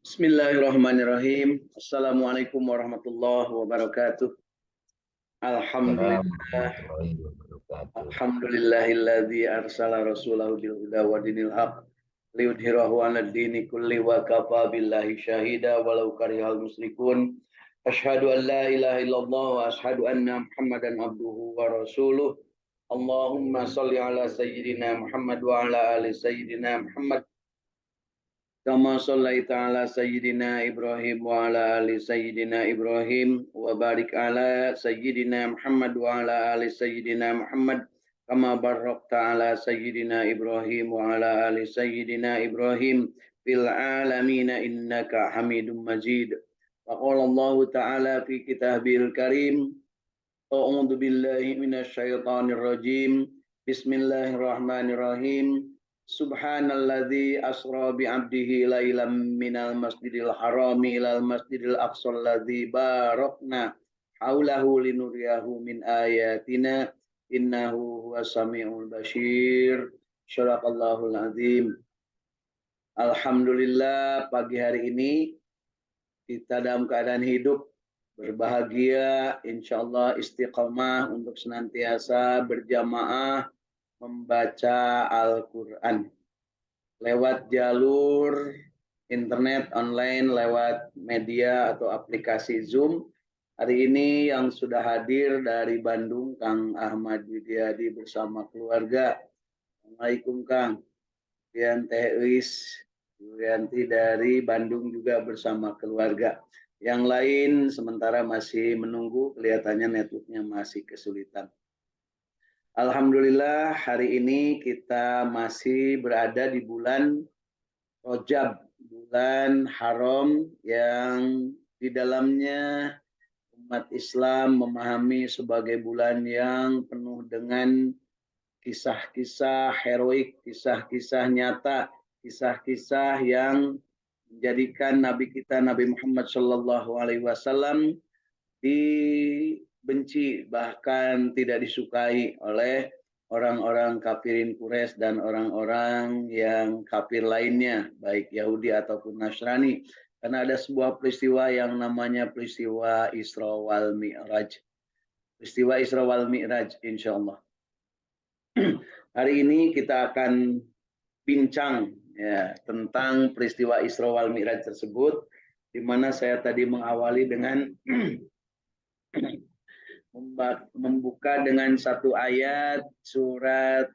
Bismillahirrahmanirrahim. Assalamualaikum warahmatullahi wabarakatuh. Alhamdulillah. Warahmatullahi wabarakatuh. Alhamdulillahilladzi arsala rasulahu bil huda wa dinil haq liyudhhirahu 'alad dini kulli wa kafa billahi syahida walau karihal musyrikun. Asyhadu an la ilaha illallah wa asyhadu anna Muhammadan abduhu wa rasuluh. Allahumma shalli ala sayyidina Muhammad wa ala ali sayyidina Muhammad. Kama shallaita ala sayyidina Ibrahim wa ala ali sayyidina Ibrahim wa barik ala sayyidina Muhammad wa ala ali sayyidina Muhammad kama barakta ala sayyidina Ibrahim wa ala ali sayyidina Ibrahim fil alamin innaka Hamidum Majid. Wa qala Allah ta'ala fi kitabil karim a'udzu billahi minasy syaithanir rajim. Bismillahirrahmanirrahim. Subhanalladzi asra bi 'abdihi lailam minal masjidil harami ilal masjidil aqsal ladzi barakna haulahu linuriyahu min ayatina innahu huwas samiul basyir. Syaraqallahul azim. Alhamdulillah, pagi hari ini kita dalam keadaan hidup, berbahagia, insyaallah istiqamah untuk senantiasa berjamaah membaca Al-Quran lewat jalur internet online, lewat media atau aplikasi Zoom. Hari ini yang sudah hadir dari Bandung, Kang Ahmad Widyadi bersama keluarga. Assalamualaikum Kang. Kemudian Teh Eis Yulianti dari Bandung juga bersama keluarga. Yang lain sementara masih menunggu, kelihatannya networknya masih kesulitan. Alhamdulillah, hari ini kita masih berada di bulan Rajab, bulan haram yang di dalamnya umat Islam memahami sebagai bulan yang penuh dengan kisah-kisah heroik, kisah-kisah nyata, kisah-kisah yang menjadikan Nabi kita Nabi Muhammad SAW dibenci, bahkan tidak disukai oleh orang-orang kafirin Quraisy dan orang-orang yang kafir lainnya, baik Yahudi ataupun Nasrani. Karena ada sebuah peristiwa yang namanya peristiwa Isra wal Mi'raj. Peristiwa Isra wal Mi'raj, insya Allah. Hari ini kita akan bincang ya tentang peristiwa Isra wal Mi'raj tersebut, di mana saya tadi mengawali dengan membuka dengan satu ayat surat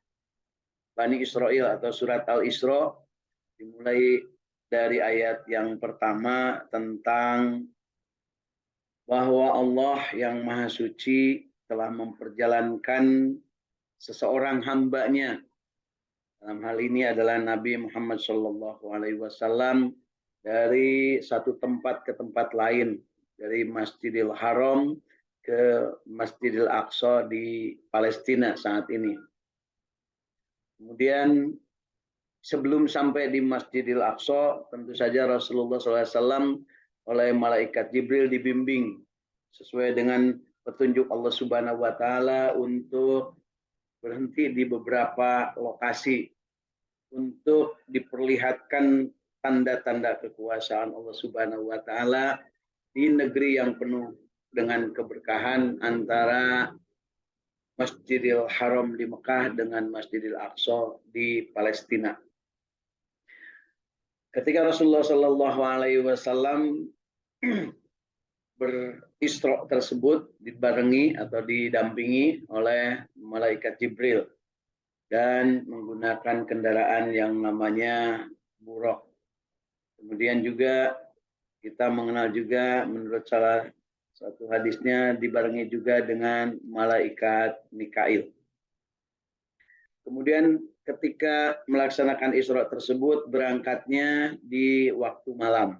Bani Israel atau surat Al-Isra, dimulai dari ayat yang pertama tentang bahwa Allah yang Maha Suci telah memperjalankan seseorang hambanya, dalam hal ini adalah Nabi Muhammad SAW, dari satu tempat ke tempat lain, dari Masjidil Haram ke Masjidil Aqsa di Palestina saat ini. Kemudian sebelum sampai di Masjidil Aqsa, tentu saja Rasulullah SAW oleh malaikat Jibril dibimbing sesuai dengan petunjuk Allah Subhanahu wa Ta'ala untuk berhenti di beberapa lokasi untuk diperlihatkan tanda-tanda kekuasaan Allah Subhanahu wa Ta'ala di negeri yang penuh dengan keberkahan antara Masjidil Haram di Mekah dengan Masjidil Aqsa di Palestina. Ketika Rasulullah SAW berisra tersebut dibarengi atau didampingi oleh malaikat Jibril dan menggunakan kendaraan yang namanya buraq. Kemudian juga kita mengenal juga menurut salah satu hadisnya dibarengi juga dengan malaikat Mikail. Kemudian ketika melaksanakan Isra tersebut berangkatnya di waktu malam.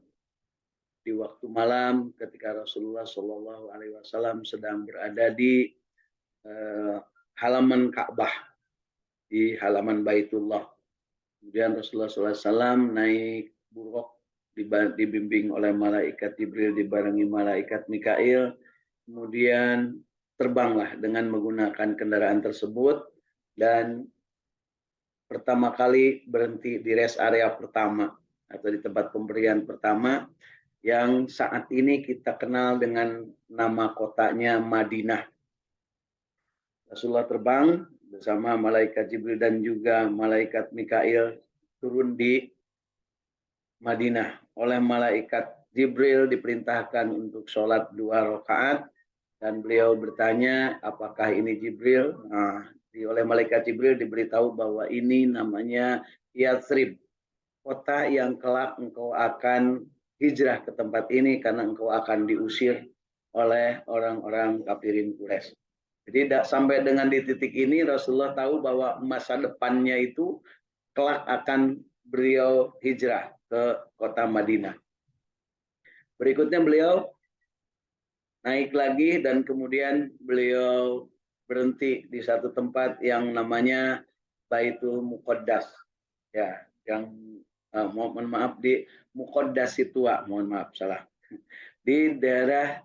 Di waktu malam ketika Rasulullah SAW sedang berada di halaman Ka'bah, di halaman Baitullah. Kemudian Rasulullah SAW naik buraq, dibimbing oleh malaikat Jibril dibarengi malaikat Mikail, kemudian terbanglah dengan menggunakan kendaraan tersebut dan pertama kali berhenti di rest area pertama atau di tempat pemberian pertama yang saat ini kita kenal dengan nama kotanya Madinah. Rasulullah terbang bersama malaikat Jibril dan juga malaikat Mikail turun di Madinah. Oleh malaikat Jibril diperintahkan untuk sholat 2 rakaat dan beliau bertanya, apakah ini Jibril? Nah, oleh malaikat Jibril diberitahu bahwa ini namanya Yathrib, kota yang kelak engkau akan hijrah ke tempat ini karena engkau akan diusir oleh orang-orang kafirin Quraisy. Jadi sampai dengan di titik ini Rasulullah tahu bahwa masa depannya itu kelak akan beliau hijrah ke kota Madinah. Berikutnya beliau naik lagi dan kemudian beliau berhenti di satu tempat yang namanya Baitul Muqaddas. Ya, yang mohon maaf di Muqaddas Situa, mohon maaf salah. Di daerah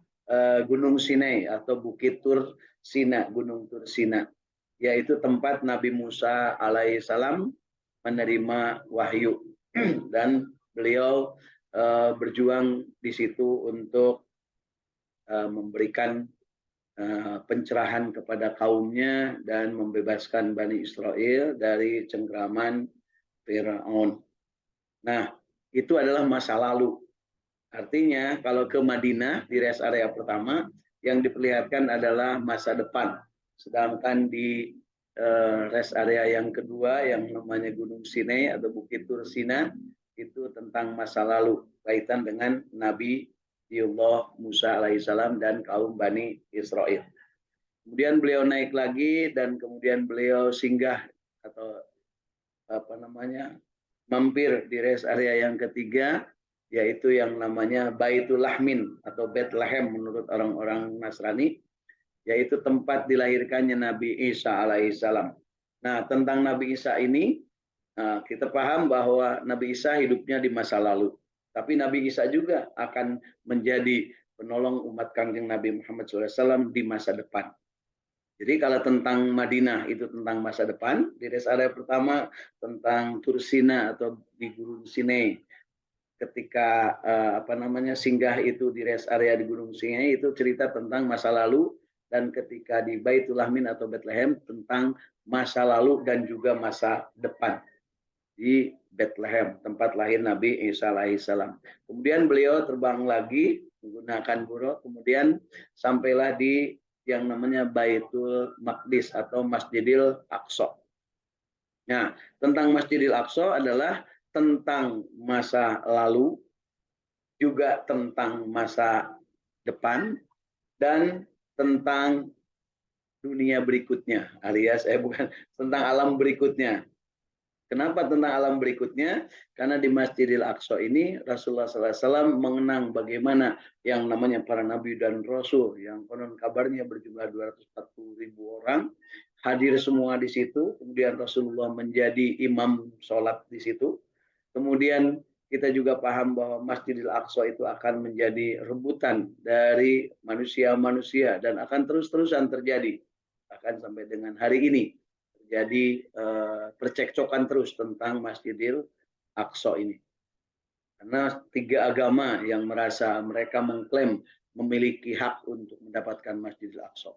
Gunung Sinai atau Bukit Tur Sina, Gunung Tur Sina, yaitu tempat Nabi Musa alaihissalam menerima wahyu dan beliau berjuang di situ untuk memberikan pencerahan kepada kaumnya dan membebaskan Bani Israel dari cengkraman Firaun. Nah, itu adalah masa lalu. Artinya kalau ke Madinah di rest area pertama yang diperlihatkan adalah masa depan. Sedangkan di rest area yang kedua yang namanya Gunung Sinai atau Bukit Tur Sina itu tentang masa lalu kaitan dengan Nabi Allah Musa alaihissalam dan kaum Bani Israel. Kemudian beliau naik lagi dan kemudian beliau singgah atau mampir di rest area yang ketiga, yaitu yang namanya Baitul Lahmin atau Bethlehem menurut orang-orang Nasrani, yaitu tempat dilahirkannya Nabi Isa alaihissalam. Nah, tentang Nabi Isa ini kita paham bahwa Nabi Isa hidupnya di masa lalu, tapi Nabi Isa juga akan menjadi penolong umat Kanjeng Nabi Muhammad SAW di masa depan. Jadi kalau tentang Madinah itu tentang masa depan, di rest area pertama tentang Tursina atau di Gunung Sinai. Ketika singgah itu di rest area di Gunung Sinai itu cerita tentang masa lalu, dan ketika di Baitul Lahmin atau Bethlehem tentang masa lalu dan juga masa depan di Bethlehem, tempat lahir Nabi Isa alaihissalam. Kemudian beliau terbang lagi menggunakan buruk, kemudian sampailah di yang namanya Baitul Maqdis atau Masjidil Aqsa. Nah, tentang Masjidil Aqsa adalah tentang masa lalu, juga tentang masa depan, dan tentang dunia berikutnya, alias bukan tentang alam berikutnya. Kenapa tentang alam berikutnya? Karena di Masjidil Aqsa ini Rasulullah SAW mengenang bagaimana yang namanya para nabi dan rasul yang konon kabarnya berjumlah 240.000 orang hadir semua di situ. Kemudian Rasulullah menjadi imam sholat di situ. Kemudian kita juga paham bahwa Masjidil Aqsa itu akan menjadi rebutan dari manusia-manusia dan akan terus-terusan terjadi akan sampai dengan hari ini. Jadi percekcokan terus tentang Masjidil Aqsa ini. Karena 3 agama yang merasa mereka mengklaim memiliki hak untuk mendapatkan Masjidil Aqsa.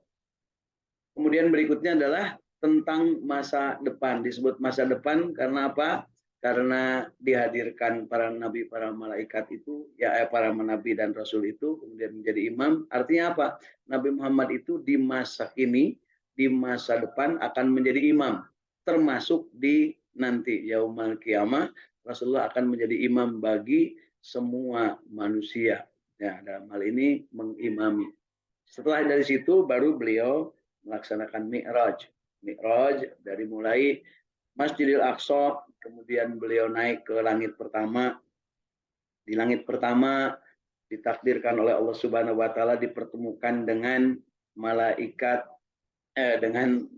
Kemudian berikutnya adalah tentang masa depan. Disebut masa depan karena apa? Karena dihadirkan para nabi, para malaikat itu, ya para nabi dan rasul itu kemudian menjadi imam. Artinya apa? Nabi Muhammad itu di masa kini, di masa depan akan menjadi imam, termasuk di nanti yaumul qiyamah Rasulullah akan menjadi imam bagi semua manusia. Ya, dalam hal ini mengimami. Setelah dari situ baru beliau melaksanakan Mi'raj. Mi'raj dari mulai Masjidil Aqsa, kemudian beliau naik ke langit pertama. Di langit pertama ditakdirkan oleh Allah Subhanahu wa taala dipertemukan dengan malaikat dengan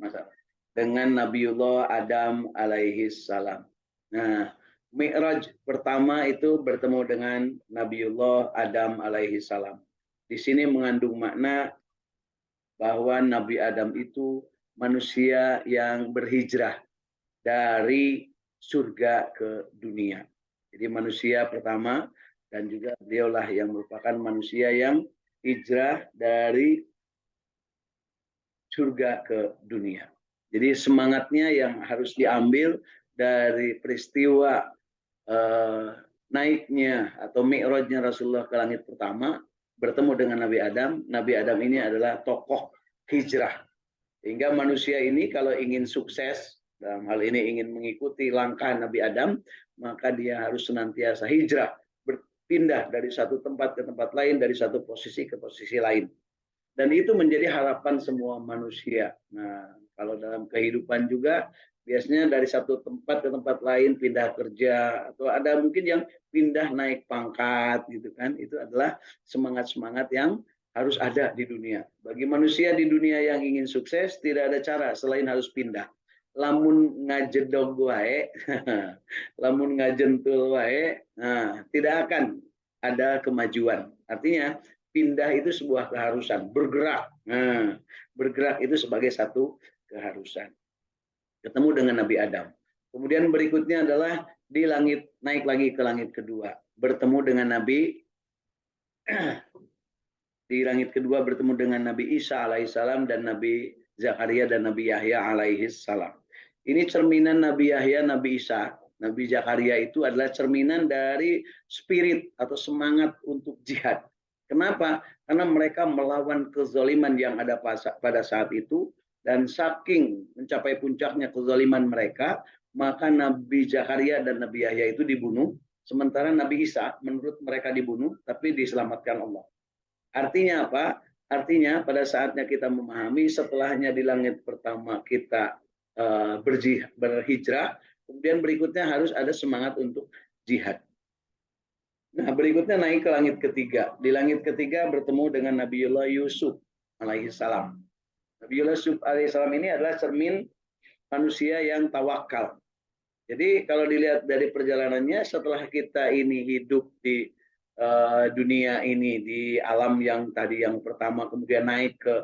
Nabiullah Adam alaihi salam. Nah, Mi'raj pertama itu bertemu dengan Nabiullah Adam alaihi salam. Di sini mengandung makna bahwa Nabi Adam itu manusia yang berhijrah dari surga ke dunia. Jadi manusia pertama dan juga beliaulah yang merupakan manusia yang hijrah dari surga ke dunia. Jadi semangatnya yang harus diambil dari peristiwa naiknya atau mi'rajnya Rasulullah ke langit pertama, bertemu dengan Nabi Adam. Nabi Adam ini adalah tokoh hijrah. Sehingga manusia ini kalau ingin sukses, dalam hal ini ingin mengikuti langkah Nabi Adam, maka dia harus senantiasa hijrah, berpindah dari satu tempat ke tempat lain, dari satu posisi ke posisi lain. Dan itu menjadi harapan semua manusia. Nah, kalau dalam kehidupan juga, biasanya dari satu tempat ke tempat lain, pindah kerja, atau ada mungkin yang pindah naik pangkat, gitu kan. Itu adalah semangat-semangat yang harus ada di dunia. Bagi manusia di dunia yang ingin sukses, tidak ada cara selain harus pindah. Lamun ngajedog wae, lamun ngajentul wae, nah, tidak akan ada kemajuan. Artinya, pindah itu sebuah keharusan, bergerak. Nah, bergerak itu sebagai satu keharusan. Ketemu dengan Nabi Adam. Kemudian berikutnya adalah di langit, naik lagi ke langit kedua. Bertemu dengan Nabi di langit kedua bertemu dengan Nabi Isa alaihissalam dan Nabi Zakaria dan Nabi Yahya alaihissalam. Ini cerminan Nabi Yahya, Nabi Isa, Nabi Zakaria itu adalah cerminan dari spirit atau semangat untuk jihad. Kenapa? Karena mereka melawan kezaliman yang ada pada saat itu, dan saking mencapai puncaknya kezaliman mereka, maka Nabi Zakaria dan Nabi Yahya itu dibunuh, sementara Nabi Isa menurut mereka dibunuh, tapi diselamatkan Allah. Artinya apa? Artinya pada saatnya kita memahami, setelahnya di langit pertama kita berhijrah, kemudian berikutnya harus ada semangat untuk jihad. Nah, berikutnya naik ke langit ketiga. Di langit ketiga bertemu dengan Nabiullah Yusuf alaihissalam. Nabiullah Yusuf alaihissalam ini adalah cermin manusia yang tawakal. Jadi kalau dilihat dari perjalanannya, setelah kita ini hidup di dunia ini, di alam yang tadi yang pertama, kemudian naik ke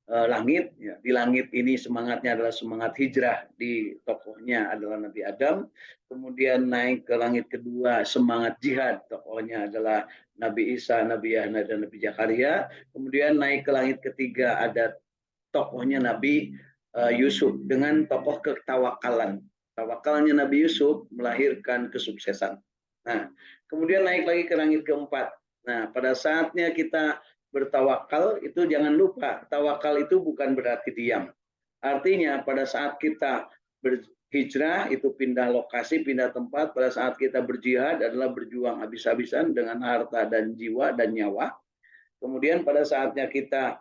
langit, ya. Di langit ini semangatnya adalah semangat hijrah, di tokohnya adalah Nabi Adam. Kemudian naik ke langit kedua, semangat jihad, tokohnya adalah Nabi Isa, Nabi Yahya dan Nabi Zakaria. Kemudian naik ke langit ketiga, ada tokohnya Nabi Yusuf dengan tokoh ketawakalan. Tawakalnya Nabi Yusuf melahirkan kesuksesan. Nah, kemudian naik lagi ke langit keempat. Nah, pada saatnya kita bertawakal, itu jangan lupa, tawakal itu bukan berarti diam. Artinya pada saat kita berhijrah, itu pindah lokasi, pindah tempat. Pada saat kita berjihad adalah berjuang habis-habisan dengan harta dan jiwa dan nyawa. Kemudian pada saatnya kita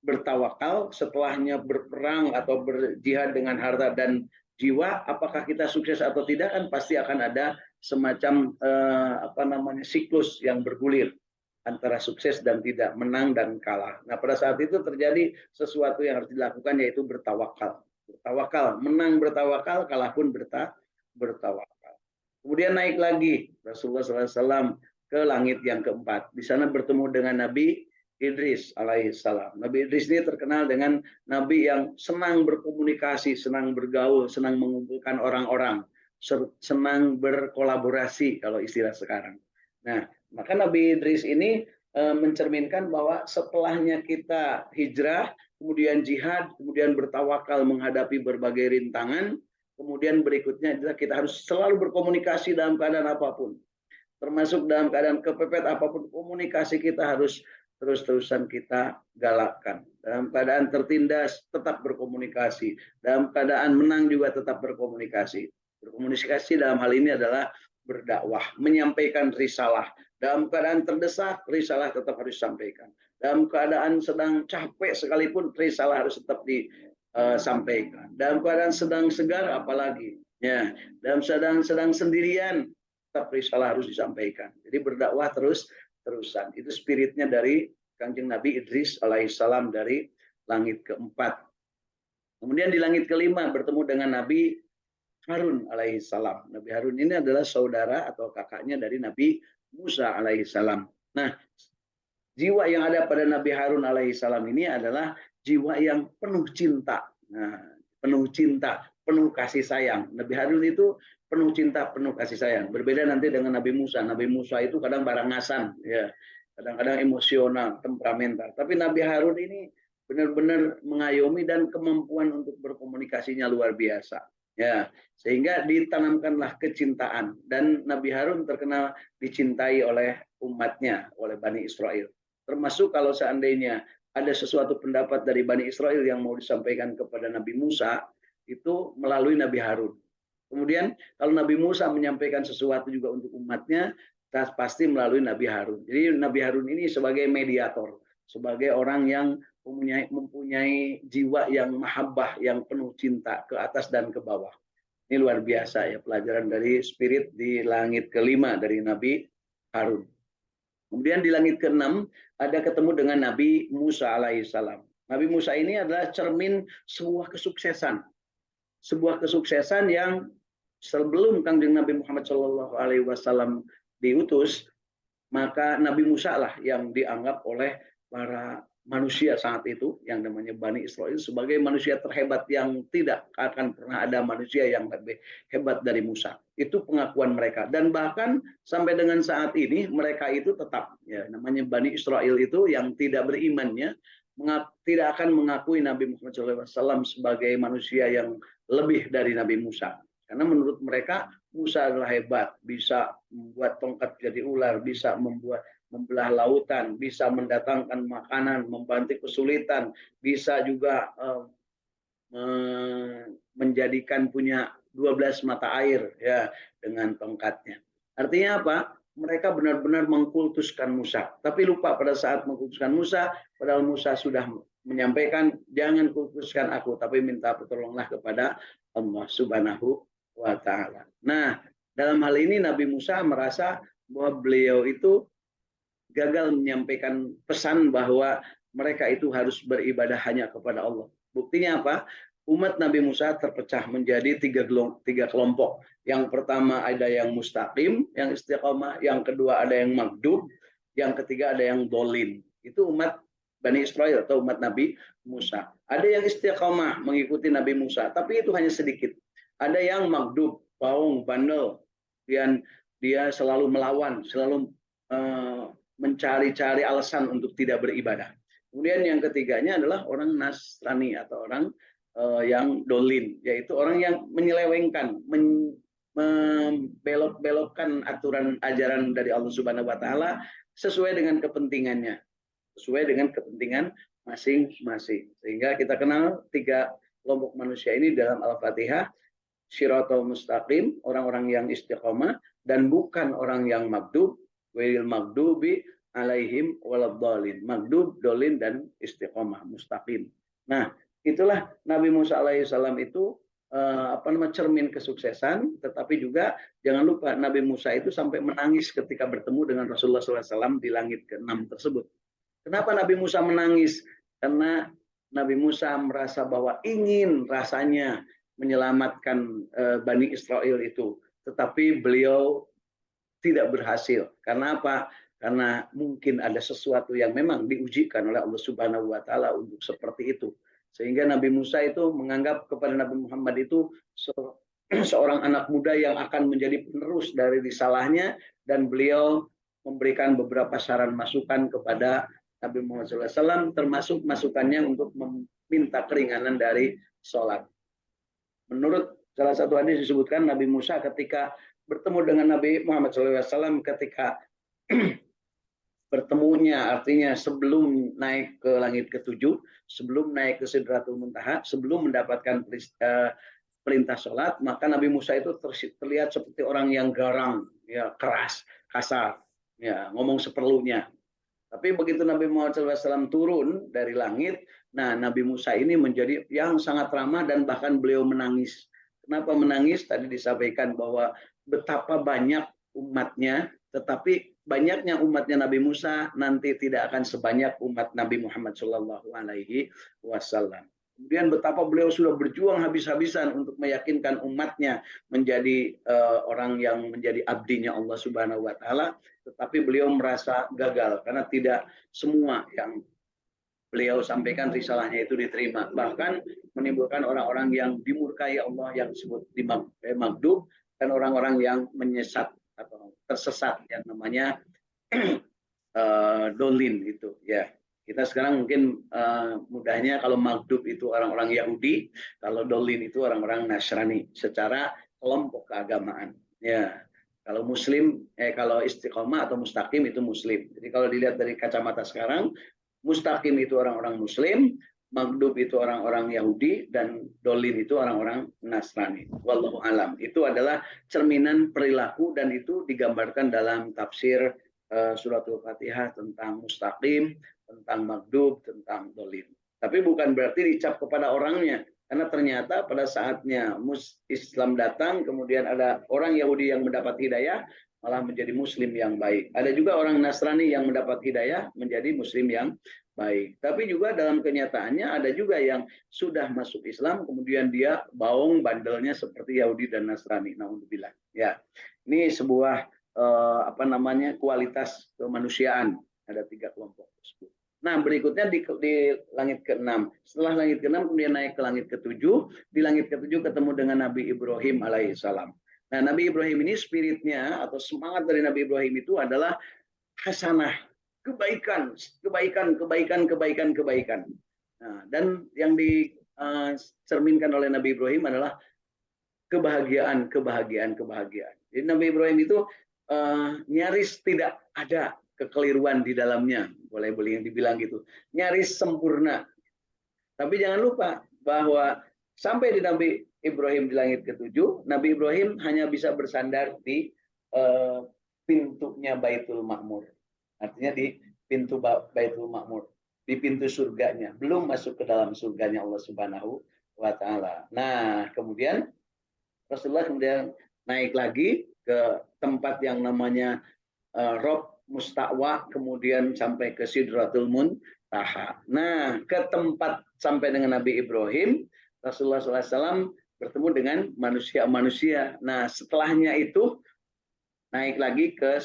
bertawakal, setelahnya berperang atau berjihad dengan harta dan jiwa, apakah kita sukses atau tidak, kan pasti akan ada semacam siklus yang bergulir antara sukses dan tidak, menang dan kalah. Nah, pada saat itu terjadi sesuatu yang harus dilakukan, yaitu bertawakal. Bertawakal, menang bertawakal, kalah pun bertawakal. Kemudian naik lagi Rasulullah SAW ke langit yang keempat. Di sana bertemu dengan Nabi Idris alaihissalam. Nabi Idris ini terkenal dengan Nabi yang senang berkomunikasi, senang bergaul, senang mengumpulkan orang-orang, senang berkolaborasi kalau istilah sekarang. Nah, maka Nabi Idris ini mencerminkan bahwa setelahnya kita hijrah, kemudian jihad, kemudian bertawakal menghadapi berbagai rintangan, kemudian berikutnya adalah kita harus selalu berkomunikasi dalam keadaan apapun. Termasuk dalam keadaan kepepet apapun, komunikasi kita harus terus-terusan kita galakkan. Dalam keadaan tertindas, tetap berkomunikasi. Dalam keadaan menang juga tetap berkomunikasi. Berkomunikasi dalam hal ini adalah berdakwah, menyampaikan risalah. Dalam keadaan terdesak, risalah tetap harus disampaikan. Dalam keadaan sedang capek sekalipun, risalah harus tetap disampaikan. Dalam keadaan sedang segar, apalagi. Ya, dalam sedang sendirian, tetap risalah harus disampaikan. Jadi berdakwah terusan. Itu spiritnya dari Kanjeng Nabi Idris alaihissalam dari langit keempat. Kemudian di langit kelima bertemu dengan Nabi Harun alaihissalam. Nabi Harun ini adalah saudara atau kakaknya dari Nabi Musa alaihissalam. Nah, jiwa yang ada pada Nabi Harun alaihissalam ini adalah jiwa yang penuh cinta. Nah, penuh cinta. penuh kasih sayang. Nabi Harun itu penuh cinta, penuh kasih sayang. Berbeda nanti dengan Nabi Musa. Nabi Musa itu kadang barangasan, ya, kadang-kadang emosional, temperamental. Tapi Nabi Harun ini benar-benar mengayomi dan kemampuan untuk berkomunikasinya luar biasa. Ya, sehingga ditanamkanlah kecintaan dan Nabi Harun terkenal dicintai oleh umatnya, oleh Bani Israel. Termasuk kalau seandainya ada sesuatu pendapat dari Bani Israel yang mau disampaikan kepada Nabi Musa, itu melalui Nabi Harun. Kemudian kalau Nabi Musa menyampaikan sesuatu juga untuk umatnya, pasti melalui Nabi Harun. Jadi Nabi Harun ini sebagai mediator, sebagai orang yang mempunyai jiwa yang mahabbah, yang penuh cinta ke atas dan ke bawah. Ini luar biasa ya, pelajaran dari spirit di langit kelima dari Nabi Harun. Kemudian di langit keenam ada ketemu dengan Nabi Musa alaihissalam. Nabi Musa ini adalah cermin sebuah kesuksesan. Sebuah kesuksesan yang sebelum Kanjeng Nabi Muhammad SAW diutus, maka Nabi Musa lah yang dianggap oleh para manusia saat itu yang namanya Bani Israel sebagai manusia terhebat, yang tidak akan pernah ada manusia yang lebih hebat dari Musa. Itu pengakuan mereka, dan bahkan sampai dengan saat ini mereka itu tetap ya, namanya Bani Israel itu yang tidak berimannya tidak akan mengakui Nabi Muhammad SAW sebagai manusia yang lebih dari Nabi Musa. Karena menurut mereka Musa adalah hebat, bisa membuat tongkat jadi ular, bisa membelah lautan, bisa mendatangkan makanan, membantu kesulitan, bisa juga menjadikan punya 12 mata air ya dengan tongkatnya. Artinya apa? Mereka benar-benar mengkultuskan Musa. Tapi lupa pada saat mengkultuskan Musa, padahal Musa sudah menyampaikan, jangan kultuskan aku, tapi minta pertolonganlah kepada Allah Subhanahu wa Ta'ala. Nah, dalam hal ini Nabi Musa merasa bahwa beliau itu gagal menyampaikan pesan bahwa mereka itu harus beribadah hanya kepada Allah. Buktinya apa? Umat Nabi Musa terpecah menjadi tiga kelompok. Yang pertama ada yang mustaqim, yang istiqomah. Yang kedua ada yang magdub. Yang ketiga ada yang dolin. Itu umat Bani Israel atau umat Nabi Musa. Ada yang istiqomah mengikuti Nabi Musa, tapi itu hanya sedikit. Ada yang magdub, baung, bandel. Dan dia selalu melawan, selalu mencari-cari alasan untuk tidak beribadah. Kemudian yang ketiganya adalah orang Nasrani atau orang yang dolin, yaitu orang yang menyelewengkan, membelok-belokkan aturan ajaran dari Allah Subhanahu wa Ta'ala sesuai dengan kepentingannya, sesuai dengan kepentingan masing-masing. Sehingga kita kenal tiga kelompok manusia ini dalam Al-Fatihah: Shiratal Mustaqim, orang-orang yang istiqomah, dan bukan orang yang magdub, Wailil Magdubi alaihim waladhdallin. Magdub, dolin, dan istiqomah, mustaqim. Nah, itulah Nabi Musa alaihissalam itu cermin kesuksesan. Tetapi juga jangan lupa Nabi Musa itu sampai menangis ketika bertemu dengan Rasulullah SAW di langit ke-6 tersebut. Kenapa Nabi Musa menangis? Karena Nabi Musa merasa bahwa ingin rasanya menyelamatkan Bani Israel itu, tetapi beliau tidak berhasil. Karena apa? Karena mungkin ada sesuatu yang memang diujikan oleh Allah Subhanahu wa Ta'ala untuk seperti itu. Sehingga Nabi Musa itu menganggap kepada Nabi Muhammad itu seorang anak muda yang akan menjadi penerus dari risalahnya, dan beliau memberikan beberapa saran masukan kepada Nabi Muhammad SAW, termasuk masukannya untuk meminta keringanan dari sholat. Menurut salah satu hadis disebutkan Nabi Musa ketika bertemu dengan Nabi Muhammad SAW, ketika bertemunya, artinya sebelum naik ke langit ke-7, sebelum naik ke Sidratul Muntaha, sebelum mendapatkan perintah sholat, maka Nabi Musa itu terlihat seperti orang yang garang, ya, keras, kasar, ya, ngomong seperlunya. Tapi begitu Nabi Muhammad SAW turun dari langit, nah Nabi Musa ini menjadi yang sangat ramah, dan bahkan beliau menangis. Kenapa menangis? Tadi disampaikan bahwa betapa banyak umatnya, tetapi banyaknya umatnya Nabi Musa nanti tidak akan sebanyak umat Nabi Muhammad SAW. Kemudian betapa beliau sudah berjuang habis-habisan untuk meyakinkan umatnya menjadi orang yang menjadi abdinya Allah Subhanahu wa Ta'ala, tetapi beliau merasa gagal karena tidak semua yang beliau sampaikan risalahnya itu diterima. Bahkan menimbulkan orang-orang yang dimurkai Allah yang disebut maghdub, dan orang-orang yang menyesat atau tersesat yang namanya dolin itu ya. Kita sekarang mungkin mudahnya kalau maghdub itu orang-orang Yahudi, kalau dolin itu orang-orang Nasrani secara kelompok keagamaan. Ya, kalau Muslim, kalau istiqomah atau mustaqim itu Muslim. Jadi kalau dilihat dari kacamata sekarang, mustaqim itu orang-orang Muslim, maghdub itu orang-orang Yahudi, dan dolin itu orang-orang Nasrani. Wallahu alam. Itu adalah cerminan perilaku dan itu digambarkan dalam tafsir suratul Fatihah tentang mustaqim, tentang maghdub, tentang dolin. Tapi bukan berarti dicap kepada orangnya, karena ternyata pada saatnya Islam datang, kemudian ada orang Yahudi yang mendapat hidayah, malah menjadi Muslim yang baik. Ada juga orang Nasrani yang mendapat hidayah, menjadi Muslim yang baik. Tapi juga dalam kenyataannya ada juga yang sudah masuk Islam, kemudian dia baung bandelnya seperti Yahudi dan Nasrani. Naudzubillah. Ya, ini sebuah kualitas kemanusiaan. Ada 3 kelompok tersebut. Nah, berikutnya di langit ke-6. Setelah langit ke-6 kemudian naik ke langit ke-7. Di langit ke-7 ketemu dengan Nabi Ibrahim alaihissalam. Nah, Nabi Ibrahim ini spiritnya atau semangat dari Nabi Ibrahim itu adalah hasanah, kebaikan. Nah, dan yang dicerminkan oleh Nabi Ibrahim adalah kebahagiaan. Jadi Nabi Ibrahim itu nyaris tidak ada kekeliruan di dalamnya, boleh yang dibilang gitu, nyaris sempurna. Tapi jangan lupa bahwa sampai di Nabi Ibrahim di langit ke-7, Nabi Ibrahim hanya bisa bersandar di pintunya Baitul Ma'mur. Artinya di pintu Baitul Ma'mur, di pintu surganya, belum masuk ke dalam surganya Allah Subhanahu wa taala. Nah, kemudian Rasulullah kemudian naik lagi ke tempat yang namanya Rob Mustawa, kemudian sampai ke Sidratul Muntaha. Nah, ke tempat sampai dengan Nabi Ibrahim, Rasulullah SAW bertemu dengan manusia-manusia. Nah, setelahnya itu naik lagi ke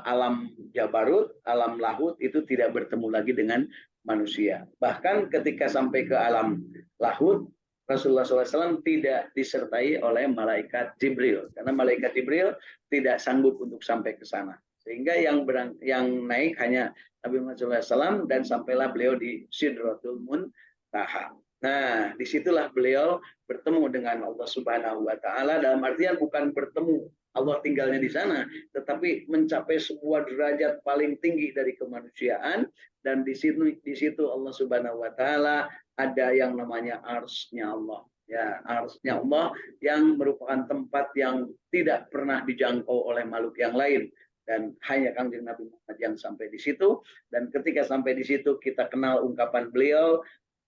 alam Jabarut, alam Lahut, itu tidak bertemu lagi dengan manusia. Bahkan ketika sampai ke alam Lahut, Rasulullah SAW tidak disertai oleh malaikat Jibril, karena malaikat Jibril tidak sanggup untuk sampai ke sana. Sehingga yang naik hanya Nabi Muhammad SAW, dan sampailah beliau di Sidratul Muntaha. Nah, disitulah beliau bertemu dengan Allah Subhanahu wa taala, dalam artian bukan bertemu Allah tinggalnya di sana, tetapi mencapai sebuah derajat paling tinggi dari kemanusiaan, dan di situ Allah Subhanahu wa taala ada yang namanya arsy-nya Allah. Ya, arsy-nya Allah yang merupakan tempat yang tidak pernah dijangkau oleh makhluk yang lain, dan hanya Kanjeng Nabi Muhammad yang sampai di situ. Dan ketika sampai di situ kita kenal ungkapan beliau,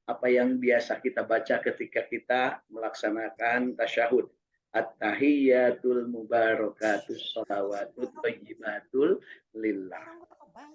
apa yang biasa kita baca ketika kita melaksanakan tasyahud. At-tahiyyatul mubarakatus sholawatut thayyibatul lillah.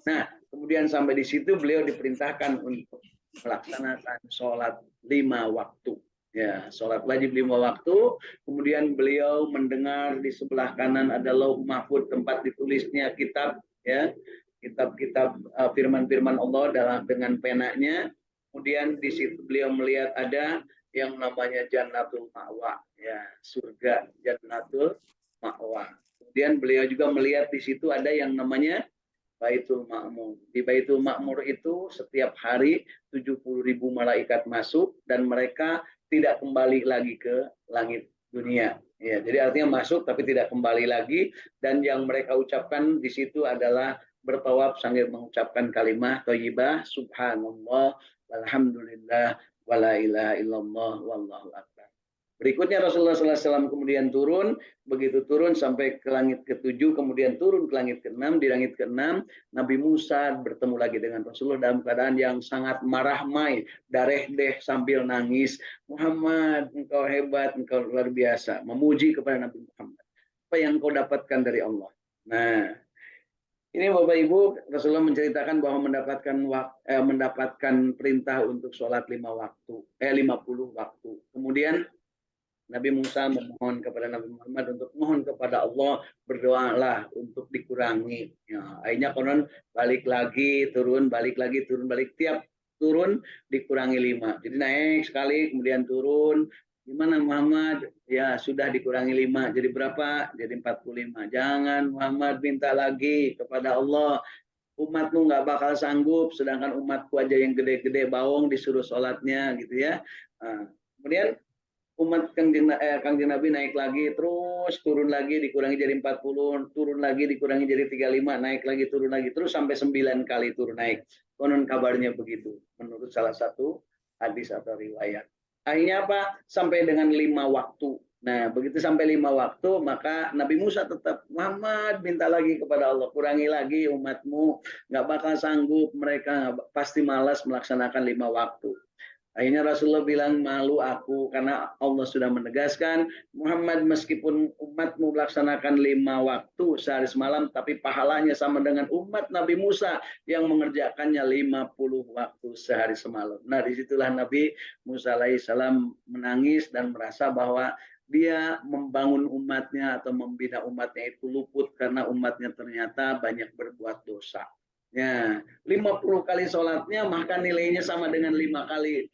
Nah, kemudian sampai di situ beliau diperintahkan untuk melaksanakan sholat 5 waktu. Ya, sholat wajib 5 waktu. Kemudian beliau mendengar di sebelah kanan ada lauh mahfud, tempat ditulisnya kitab, ya, kitab-kitab firman-firman Allah dengan penanya. Kemudian di situ beliau melihat ada yang namanya Jannatul Ma'wa, ya, surga Jannatul Ma'wa. Kemudian beliau juga melihat di situ ada yang namanya Baitul Ma'mur. Di Baitul Ma'mur itu setiap hari 70.000 malaikat masuk, dan mereka tidak kembali lagi ke langit dunia. Ya, jadi artinya masuk tapi tidak kembali lagi, dan yang mereka ucapkan di situ adalah bertawaf sambil mengucapkan kalimat thayyibah, subhanallah, walhamdulillah, wala ilaha illallah, wallahu akbar. Berikutnya Rasulullah SAW kemudian turun, begitu turun sampai ke langit ke-7, kemudian turun ke langit ke-6. Di langit ke-6, Nabi Musa bertemu lagi dengan Rasulullah dalam keadaan yang sangat marahmai, dareh-deh sambil nangis. Muhammad, engkau hebat, engkau luar biasa. Memuji kepada Nabi Muhammad. Apa yang engkau dapatkan dari Allah? Nah, ini Bapak Ibu, Rasulullah menceritakan bahwa mendapatkan perintah untuk sholat 50 waktu. Kemudian Nabi Musa memohon kepada Nabi Muhammad untuk mohon kepada Allah, berdoalah untuk dikurangi. Ya, akhirnya konon balik lagi, turun, balik lagi, turun, balik. Tiap turun dikurangi 5. Jadi naik sekali kemudian turun. Gimana Muhammad? Ya sudah dikurangi 5. Jadi berapa? Jadi 45. Jangan Muhammad minta lagi kepada Allah. Umatmu nggak bakal sanggup, sedangkan umatku aja yang gede-gede bawong disuruh sholatnya gitu ya. Nah, kemudian umat Kangjeng Nabi naik lagi, terus turun lagi dikurangi jadi 40, turun lagi dikurangi jadi 35, naik lagi turun lagi, terus sampai 9 kali turun naik. Konon kabarnya begitu, menurut salah satu hadis atau riwayat. Akhirnya apa? Sampai dengan 5 waktu. Nah, begitu sampai 5 waktu, maka Nabi Musa tetap, Muhammad minta lagi kepada Allah, kurangi lagi umatmu, nggak bakal sanggup, mereka pasti malas melaksanakan 5 waktu. Akhirnya Rasulullah bilang, malu aku karena Allah sudah menegaskan, Muhammad meskipun umatmu melaksanakan 5 waktu sehari semalam, tapi pahalanya sama dengan umat Nabi Musa yang mengerjakannya 50 waktu sehari semalam. Nah, disitulah Nabi Musa alaihissalam menangis dan merasa bahwa dia membangun umatnya atau membina umatnya itu luput karena umatnya ternyata banyak berbuat dosa. Ya, 50 kali sholatnya maka nilainya sama dengan 5 kali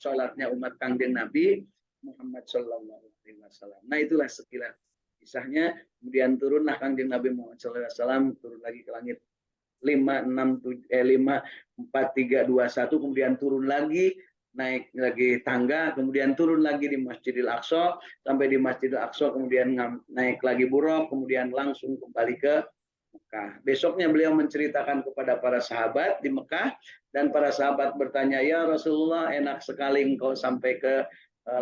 sholatnya umat Kangjeng Nabi Muhammad Shallallahu Alaihi Wasallam. Nah itulah sekilas kisahnya. Kemudian turunlah Kangjeng Nabi Muhammad Shallallahu Alaihi Wasallam, turun lagi ke langit 5, 4, 3, 2, 1, kemudian turun lagi, naik lagi tangga, kemudian turun lagi di Masjidil Aqsa, sampai di Masjidil Aqsa kemudian naik lagi buruk, kemudian langsung kembali ke Mekah. Besoknya beliau menceritakan kepada para sahabat di Mekah, dan para sahabat bertanya, ya Rasulullah, enak sekali engkau sampai ke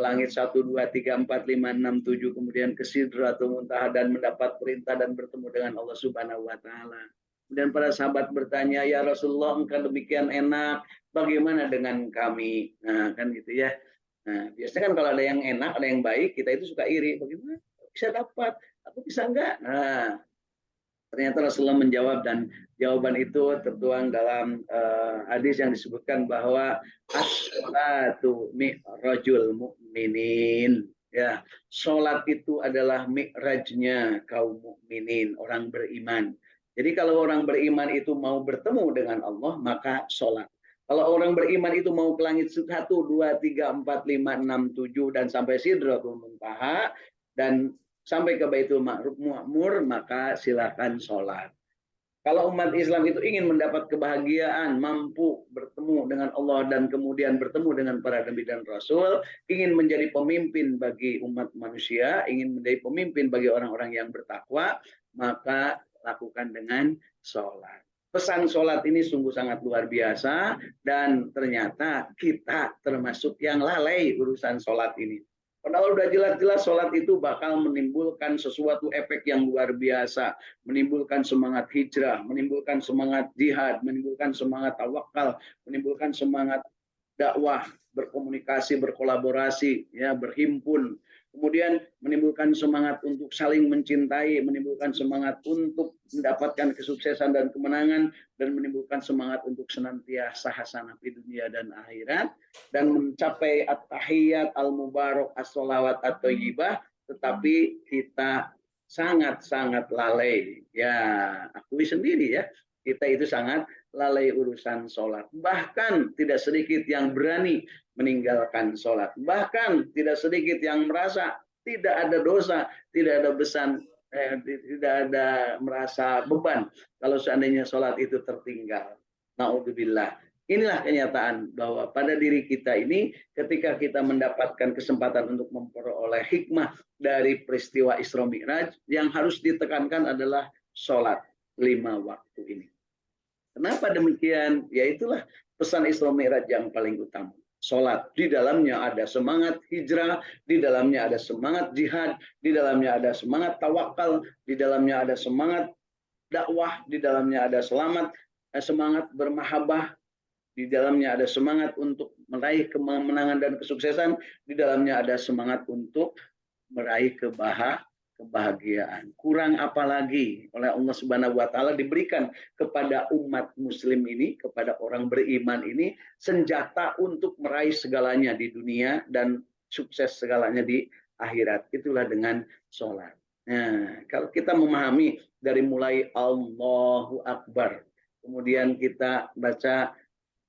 langit 1, 2, 3, 4, 5, 6, 7, kemudian ke Sidratul Muntaha dan mendapat perintah dan bertemu dengan Allah Subhanahu wa Ta'ala. Kemudian para sahabat bertanya, ya Rasulullah, engkau demikian enak, bagaimana dengan kami? Nah, kan gitu ya. Nah, biasanya kan kalau ada yang enak, ada yang baik, kita itu suka iri. Bagaimana bisa dapat? Aku bisa enggak? Nah, ternyata Rasulullah menjawab, dan jawaban itu tertuang dalam hadis yang disebutkan bahwa as-salatu mi'rajul mu'minin. Ya, sholat itu adalah mi'rajnya kaum mukminin, orang beriman. Jadi kalau orang beriman itu mau bertemu dengan Allah, maka sholat. Kalau orang beriman itu mau ke langit 1, 2, 3, 4, 5, 6, 7 dan sampai Sidratul Muntaha dan sampai ke Baitul Ma'mur, maka silakan sholat. Kalau umat Islam itu ingin mendapat kebahagiaan, mampu bertemu dengan Allah dan kemudian bertemu dengan para nabi dan rasul, ingin menjadi pemimpin bagi umat manusia, ingin menjadi pemimpin bagi orang-orang yang bertakwa, maka lakukan dengan sholat. Pesan sholat ini sungguh sangat luar biasa, dan ternyata kita termasuk yang lalai urusan sholat ini. Padahal udah jelas-jelas sholat itu bakal menimbulkan sesuatu efek yang luar biasa, menimbulkan semangat hijrah, menimbulkan semangat jihad, menimbulkan semangat tawakal, menimbulkan semangat dakwah, berkomunikasi, berkolaborasi, ya, berhimpun. Kemudian menimbulkan semangat untuk saling mencintai, menimbulkan semangat untuk mendapatkan kesuksesan dan kemenangan, dan menimbulkan semangat untuk senantiasa hasanah di dunia dan akhirat, dan mencapai at-tahiyyat al-mubarak as-sholawat at-thayyibah, tetapi kita sangat-sangat lalai. Ya, akui sendiri ya, kita itu sangat lalai urusan sholat. Bahkan tidak sedikit yang berani meninggalkan sholat. Bahkan tidak sedikit yang merasa tidak ada dosa, tidak ada tidak ada merasa beban kalau seandainya sholat itu tertinggal. Na'udzubillah. Inilah kenyataan bahwa pada diri kita ini, ketika kita mendapatkan kesempatan untuk memperoleh hikmah dari peristiwa Isra Mi'raj, yang harus ditekankan adalah sholat 5 waktu ini. Kenapa demikian? Ya itulah pesan Isra Mi'raj yang paling utama. Sholat. Di dalamnya ada semangat hijrah, di dalamnya ada semangat jihad, di dalamnya ada semangat tawakal, di dalamnya ada semangat dakwah, di dalamnya ada semangat bermahabbah, di dalamnya ada semangat untuk meraih kemenangan dan kesuksesan, di dalamnya ada semangat untuk meraih kebahagiaan. Kurang apa lagi oleh Allah Subhanahu wa Ta'ala diberikan kepada umat muslim ini, kepada orang beriman ini, senjata untuk meraih segalanya di dunia dan sukses segalanya di akhirat. Itulah dengan sholat. Nah, kalau kita memahami dari mulai Allahu Akbar, kemudian kita baca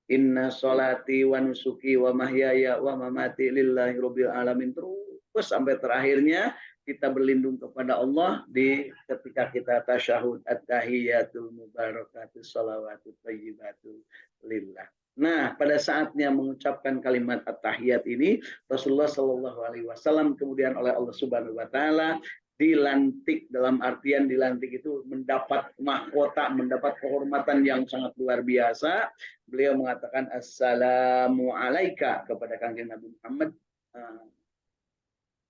Inna sholati wa nusuki wa mahyaya wa mamati lillahi rabbil alamin, terus sampai terakhirnya kita berlindung kepada Allah di ketika kita tasyahud at-tahiyatul mubarakatus shalawatut thayyibatu lillah. Nah, pada saatnya mengucapkan kalimat at-tahiyat ini, Rasulullah Shallallahu Alaihi Wasallam kemudian oleh Allah Subhanahu Wa Taala dilantik, dalam artian dilantik itu mendapat mahkota, mendapat kehormatan yang sangat luar biasa. Beliau mengatakan assalamu alaika kepada kanjeng Nabi Muhammad.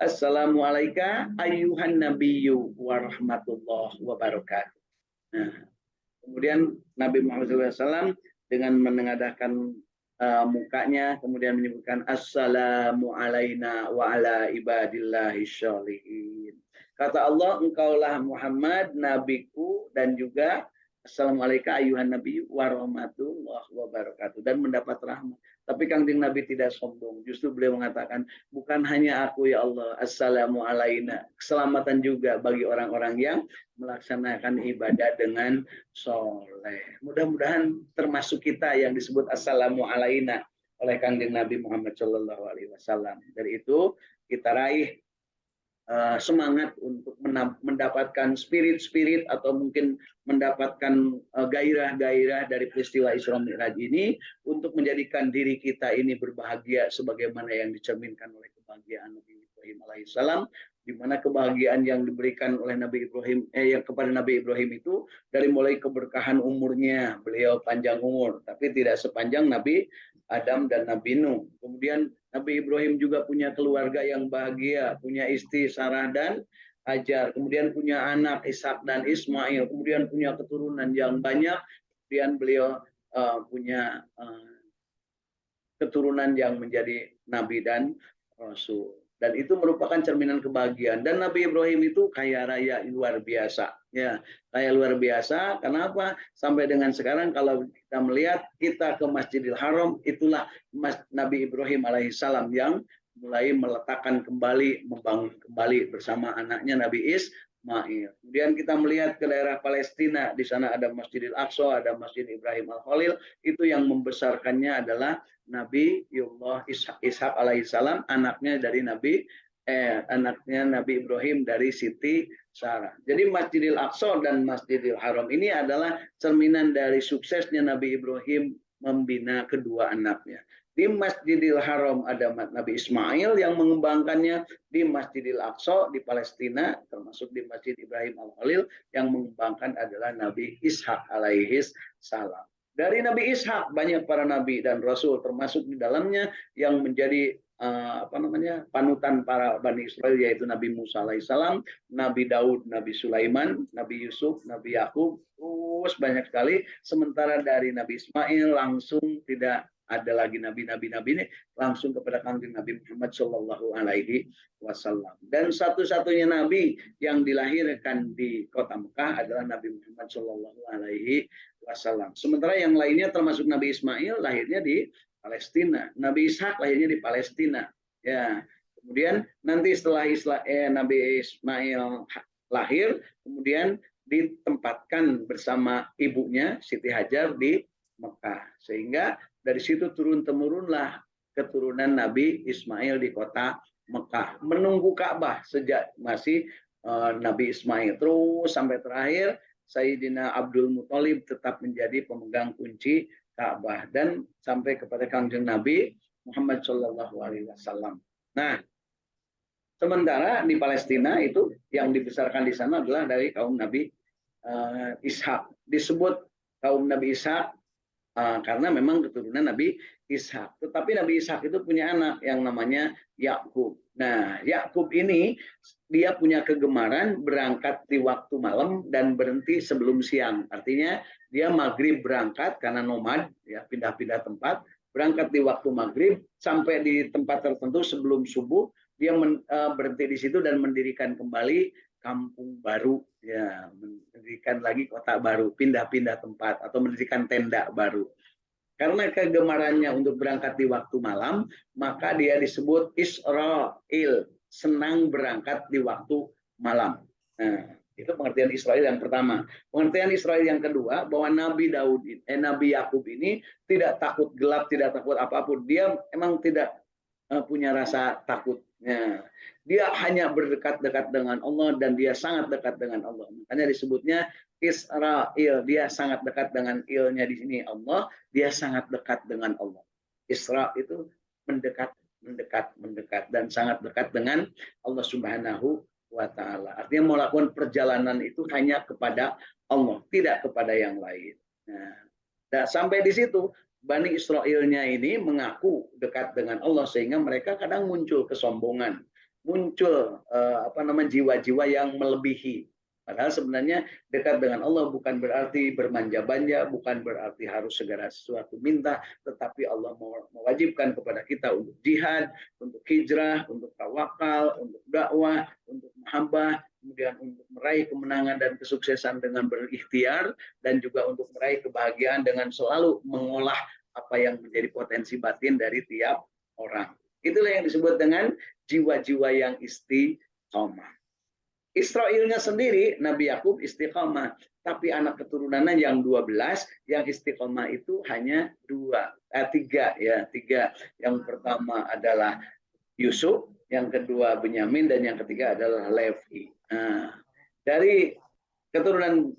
Assalamu alaika ayyuhan nabiyyu wa rahmatullah wa barakatuh. Nah, kemudian Nabi Muhammad SAW dengan menengadahkan mukanya kemudian menyebutkan assalamu alaina wa ala ibadillahi sholihin. Kata Allah, engkaulah Muhammad, nabiku, dan juga assalamualaikum ayuhan nabi warahmatullahi wabarakatuh, dan mendapat rahmat. Tapi kanjeng Nabi tidak sombong. Justru beliau mengatakan, bukan hanya aku ya Allah, assalamu alaina. Keselamatan juga bagi orang-orang yang melaksanakan ibadah dengan soleh. Mudah-mudahan termasuk kita yang disebut assalamu alaina oleh kanjeng Nabi Muhammad Shallallahu Alaihi Wasallam. Dari itu kita raih semangat untuk mendapatkan spirit-spirit atau mungkin mendapatkan gairah-gairah dari peristiwa Isra Mi'raj ini untuk menjadikan diri kita ini berbahagia sebagaimana yang dicerminkan oleh kebahagiaan Nabi Ibrahim alaihissalam, di mana kebahagiaan yang diberikan oleh Nabi Ibrahim yang kepada Nabi Ibrahim itu dari mulai keberkahan umurnya, beliau panjang umur, tapi tidak sepanjang Nabi Adam dan Nabi Nuh. Kemudian Nabi Ibrahim juga punya keluarga yang bahagia, punya istri Sarah dan Hajar, kemudian punya anak Ishak dan Ismail, kemudian punya keturunan yang banyak, kemudian beliau punya keturunan yang menjadi nabi dan rasul. Dan itu merupakan cerminan kebahagiaan. Dan Nabi Ibrahim itu kaya raya luar biasa. Ya, kaya luar biasa. Kenapa? Sampai dengan sekarang kalau kita melihat kita ke Masjidil Haram, itulah Nabi Ibrahim alaihissalam yang mulai meletakkan kembali, membangun kembali bersama anaknya Nabi Ismail. Kemudian kita melihat ke daerah Palestina, di sana ada Masjidil Aqsa, ada Masjid Ibrahim Al-Khalil, itu yang membesarkannya adalah Nabi Ishak alaihissalam, anaknya dari anaknya Nabi Ibrahim dari Siti Sarah. Jadi Masjidil Aqsa dan Masjidil Haram ini adalah cerminan dari suksesnya Nabi Ibrahim membina kedua anaknya. Di Masjidil Haram ada Nabi Ismail yang mengembangkannya, di Masjidil Aqsa di Palestina termasuk di Masjid Ibrahim Al-Khalil yang mengembangkan adalah Nabi Ishak alaihissalam. Dari Nabi Ishak banyak para nabi dan rasul, termasuk di dalamnya yang menjadi panutan para Bani Israel, yaitu Nabi Musa alaihissalam, Nabi Daud, Nabi Sulaiman, Nabi Yusuf, Nabi Yakub, terus banyak sekali. Sementara dari Nabi Ismail langsung tidak ada lagi nabi-nabi ini, langsung kepada kanjeng Nabi Muhammad Shallallahu Alaihi Wasallam. Dan satu-satunya nabi yang dilahirkan di kota Mekah adalah Nabi Muhammad Shallallahu Alaihi Wasallam. Sementara yang lainnya termasuk Nabi Ismail lahirnya di Palestina, Nabi Ishak lahirnya di Palestina. Ya, kemudian nanti setelah Nabi Ismail lahir, kemudian ditempatkan bersama ibunya Siti Hajar di Mekah, sehingga dari situ turun-temurunlah keturunan Nabi Ismail di kota Mekah, menunggu Ka'bah sejak masih Nabi Ismail, terus sampai terakhir Sayyidina Abdul Muthalib tetap menjadi pemegang kunci Ka'bah dan sampai kepada kanjeng Nabi Muhammad Shallallahu Alaihi Wasallam. Nah, sementara di Palestina itu yang dibesarkan di sana adalah dari kaum Nabi Ishak. Disebut kaum Nabi Ishak karena memang keturunan Nabi Ishak. Tetapi Nabi Ishak itu punya anak yang namanya Yakub. Nah, Yakub ini dia punya kegemaran berangkat di waktu malam dan berhenti sebelum siang. Artinya dia maghrib berangkat karena nomad, ya pindah-pindah tempat. Berangkat di waktu maghrib sampai di tempat tertentu sebelum subuh, dia berhenti di situ dan mendirikan kembali kampung baru, ya mendirikan lagi kota baru, pindah-pindah tempat atau mendirikan tenda baru. Karena kegemarannya untuk berangkat di waktu malam, maka dia disebut Israel, senang berangkat di waktu malam. Nah, Itu pengertian Israel yang pertama. Pengertian Israel yang kedua, bahwa Nabi Yakub ini tidak takut gelap, tidak takut apapun. Dia emang tidak punya rasa takutnya. Dia hanya berdekat-dekat dengan Allah dan dia sangat dekat dengan Allah. Makanya disebutnya Israel. Dia sangat dekat dengan ilnya di sini Allah. Dia sangat dekat dengan Allah. Isra itu mendekat, mendekat, mendekat dan sangat dekat dengan Allah Subhanahu wa taala. Artinya melakukan perjalanan itu hanya kepada Allah, tidak kepada yang lain. Nah, sampai di situ Bani Israilnya ini mengaku dekat dengan Allah sehingga mereka kadang muncul kesombongan, muncul jiwa-jiwa yang melebihi. Padahal sebenarnya dekat dengan Allah bukan berarti bermanja-manja, bukan berarti harus segera sesuatu minta, tetapi Allah mewajibkan kepada kita untuk jihad, untuk hijrah, untuk tawakal, untuk dakwah, untuk mahabbah, kemudian untuk meraih kemenangan dan kesuksesan dengan berikhtiar, dan juga untuk meraih kebahagiaan dengan selalu mengolah apa yang menjadi potensi batin dari tiap orang. Itulah yang disebut dengan jiwa-jiwa yang istiqomah. Israilnya sendiri, Nabi Yakub istiqomah. Tapi anak keturunannya yang 12, yang istiqomah itu hanya tiga. Yang pertama adalah Yusuf, yang kedua Benyamin, dan yang ketiga adalah Levi. Nah, dari keturunan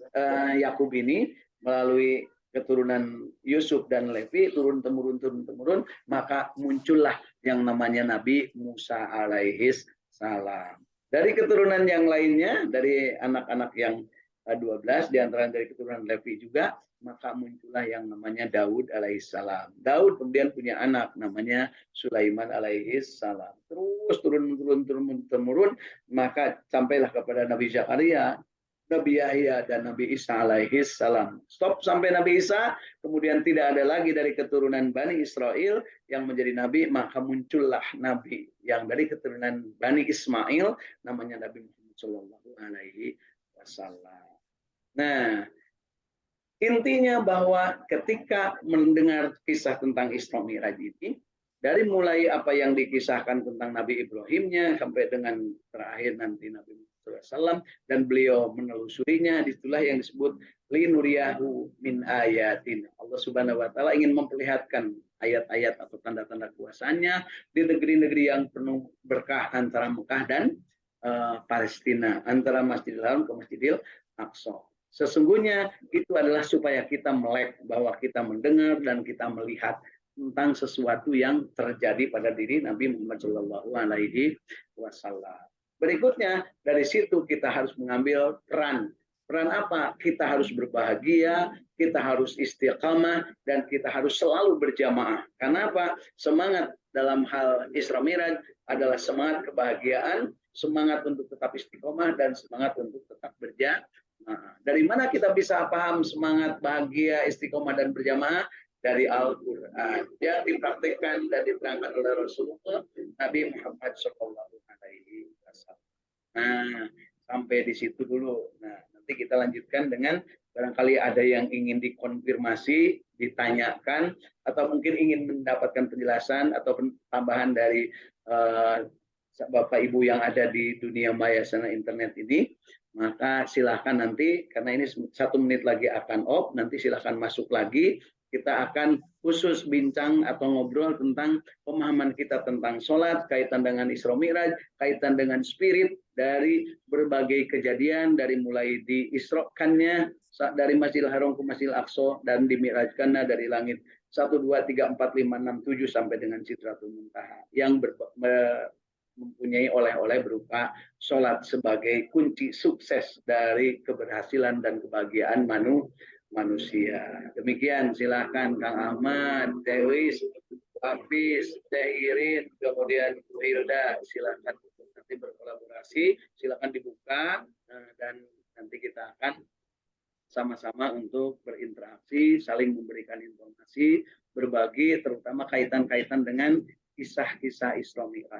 Yakub ini, melalui keturunan Yusuf dan Levi, turun-temurun, maka muncullah yang namanya Nabi Musa alaihis salam. Dari keturunan yang lainnya, dari anak-anak yang 12, diantara dari keturunan Levi juga, maka muncullah yang namanya Daud alaihissalam. Daud kemudian punya anak namanya Sulaiman alaihissalam. Terus turun-temurun, maka sampailah kepada Nabi Zakaria, Nabi Yahya, dan Nabi Isa alaihissalam. Stop sampai Nabi Isa, kemudian tidak ada lagi dari keturunan Bani Israel yang menjadi nabi, maka muncullah nabi yang dari keturunan Bani Ismail, namanya Nabi Muhammad Shallallahu Alaihi Wasallam. Nah, intinya bahwa ketika mendengar kisah tentang Isra Mi'raj ini, dari mulai apa yang dikisahkan tentang Nabi Ibrahimnya sampai dengan terakhir nanti Nabi Muhammad SAW, dan beliau menelusurinya, disitulah yang disebut linuriyahu min ayatin. Allah Subhanahu wa taala ingin memperlihatkan ayat-ayat atau tanda-tanda kuasanya di negeri-negeri yang penuh berkah antara Mekah dan Palestina, antara Masjidil Haram ke Masjidil Aqsa. Sesungguhnya itu adalah supaya kita melek, bahwa kita mendengar dan kita melihat tentang sesuatu yang terjadi pada diri Nabi Muhammad Shallallahu Alaihi Wasallam. Berikutnya, dari situ kita harus mengambil peran. Peran apa? Kita harus berbahagia, kita harus istiqamah, dan kita harus selalu berjamaah. Karena apa? Semangat dalam hal Isra Mi'raj adalah semangat kebahagiaan, semangat untuk tetap istiqamah, dan semangat untuk tetap berjamaah. Dari mana kita bisa paham semangat bahagia, istiqomah, dan berjamaah? Dari Al-Quran yang dipraktikkan dan diterangkan oleh Rasulullah Nabi Muhammad Shallallahu Alaihi Wasallam. Nah, sampai di situ dulu. Nah, nanti kita lanjutkan dengan barangkali ada yang ingin dikonfirmasi, ditanyakan, atau mungkin ingin mendapatkan penjelasan atau tambahan dari Bapak Ibu yang ada di dunia maya sana internet ini. Maka silahkan nanti, karena ini 1 menit lagi akan off, nanti silahkan masuk lagi. Kita akan khusus bincang atau ngobrol tentang pemahaman kita tentang sholat, kaitan dengan Isra Mi'raj, kaitan dengan spirit dari berbagai kejadian, dari mulai diisrokannya dari Masjidil Haram ke Masjidil Aqsa, dan dimi'rajkannya dari langit 1, 2, 3, 4, 5, 6, 7 sampai dengan Sidratul Muntaha, yang mempunyai oleh-oleh berupa sholat sebagai kunci sukses dari keberhasilan dan kebahagiaan manusia. Demikian, silakan Kang Ahmad, Dewis, Hafiz, Teh Irin, kemudian Bu Hilda, silakan nanti berkolaborasi, silakan dibuka, dan nanti kita akan sama-sama untuk berinteraksi, saling memberikan informasi, berbagi, terutama kaitan-kaitan dengan kisah-kisah Isra Mi'raj.